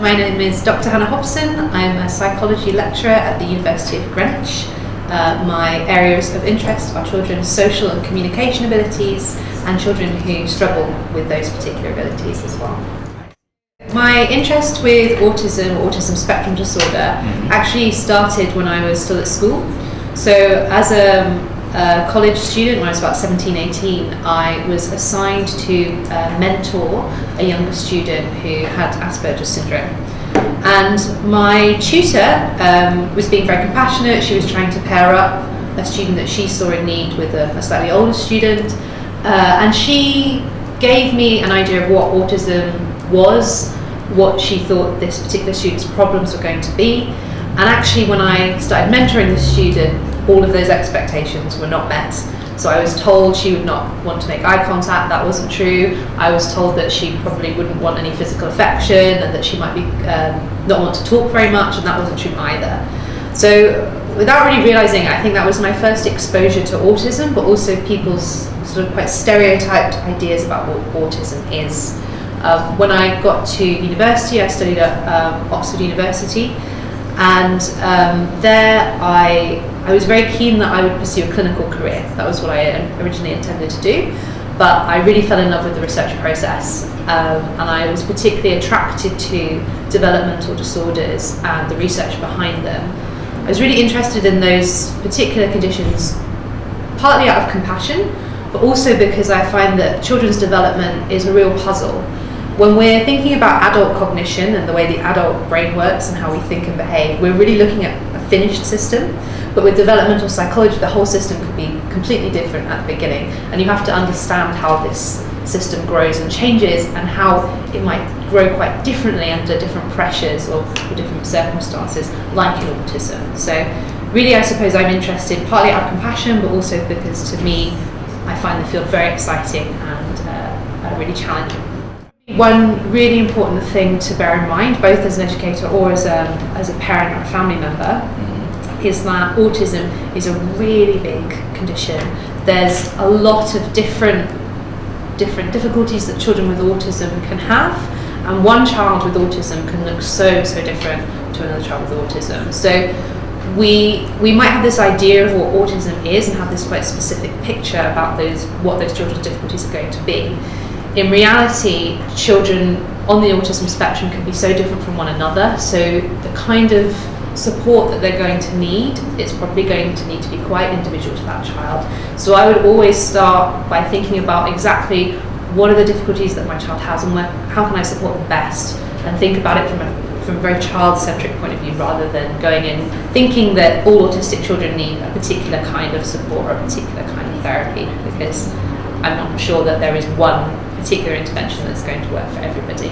My name is Dr. Hannah Hobson. I'm a psychology lecturer at the University of Greenwich. My areas of interest are children's social and communication abilities and children who struggle with those particular abilities as well. My interest with autism spectrum disorder actually started when I was still at school. So as a college student, when I was about 17, 18, I was assigned to mentor a younger student who had Asperger's syndrome. And my tutor was being very compassionate. She was trying to pair up a student that she saw in need with a slightly older student. And she gave me an idea of what autism was, what she thought this particular student's problems were going to be. And actually, when I started mentoring the student, all of those expectations were not met. So I was told she would not want to make eye contact. That wasn't true. I was told that she probably wouldn't want any physical affection and that she might be not want to talk very much, and that wasn't true either. So without really realizing, I think that was my first exposure to autism, but also people's sort of quite stereotyped ideas about what autism is. When I got to university, I studied at Oxford University, and there I was very keen that I would pursue a clinical career. That was what I originally intended to do, but I really fell in love with the research process, and I was particularly attracted to developmental disorders and the research behind them. I was really interested in those particular conditions, partly out of compassion, but also because I find that children's development is a real puzzle. When we're thinking about adult cognition and the way the adult brain works and how we think and behave, we're really looking at a finished system. But with developmental psychology, the whole system could be completely different at the beginning. And you have to understand how this system grows and changes and how it might grow quite differently under different pressures or different circumstances, like in autism. So really, I suppose I'm interested partly out of compassion, but also because to me, I find the field very exciting and really challenging. One really important thing to bear in mind, both as an educator or as a parent or a family member, is that autism is a really big condition. There's a lot of different difficulties that children with autism can have, and one child with autism can look so different to another child with autism. So we might have this idea of what autism is and have this quite specific picture about what those children's difficulties are going to be. In reality, children on the autism spectrum can be so different from one another, so the kind of support that they're going to need is probably going to need to be quite individual to that child. So I would always start by thinking about exactly what are the difficulties that my child has and how can I support them best, and think about it from a very child-centric point of view, rather than going in thinking that all autistic children need a particular kind of support or a particular kind of therapy, because I'm not sure that there is one particular intervention that's going to work for everybody.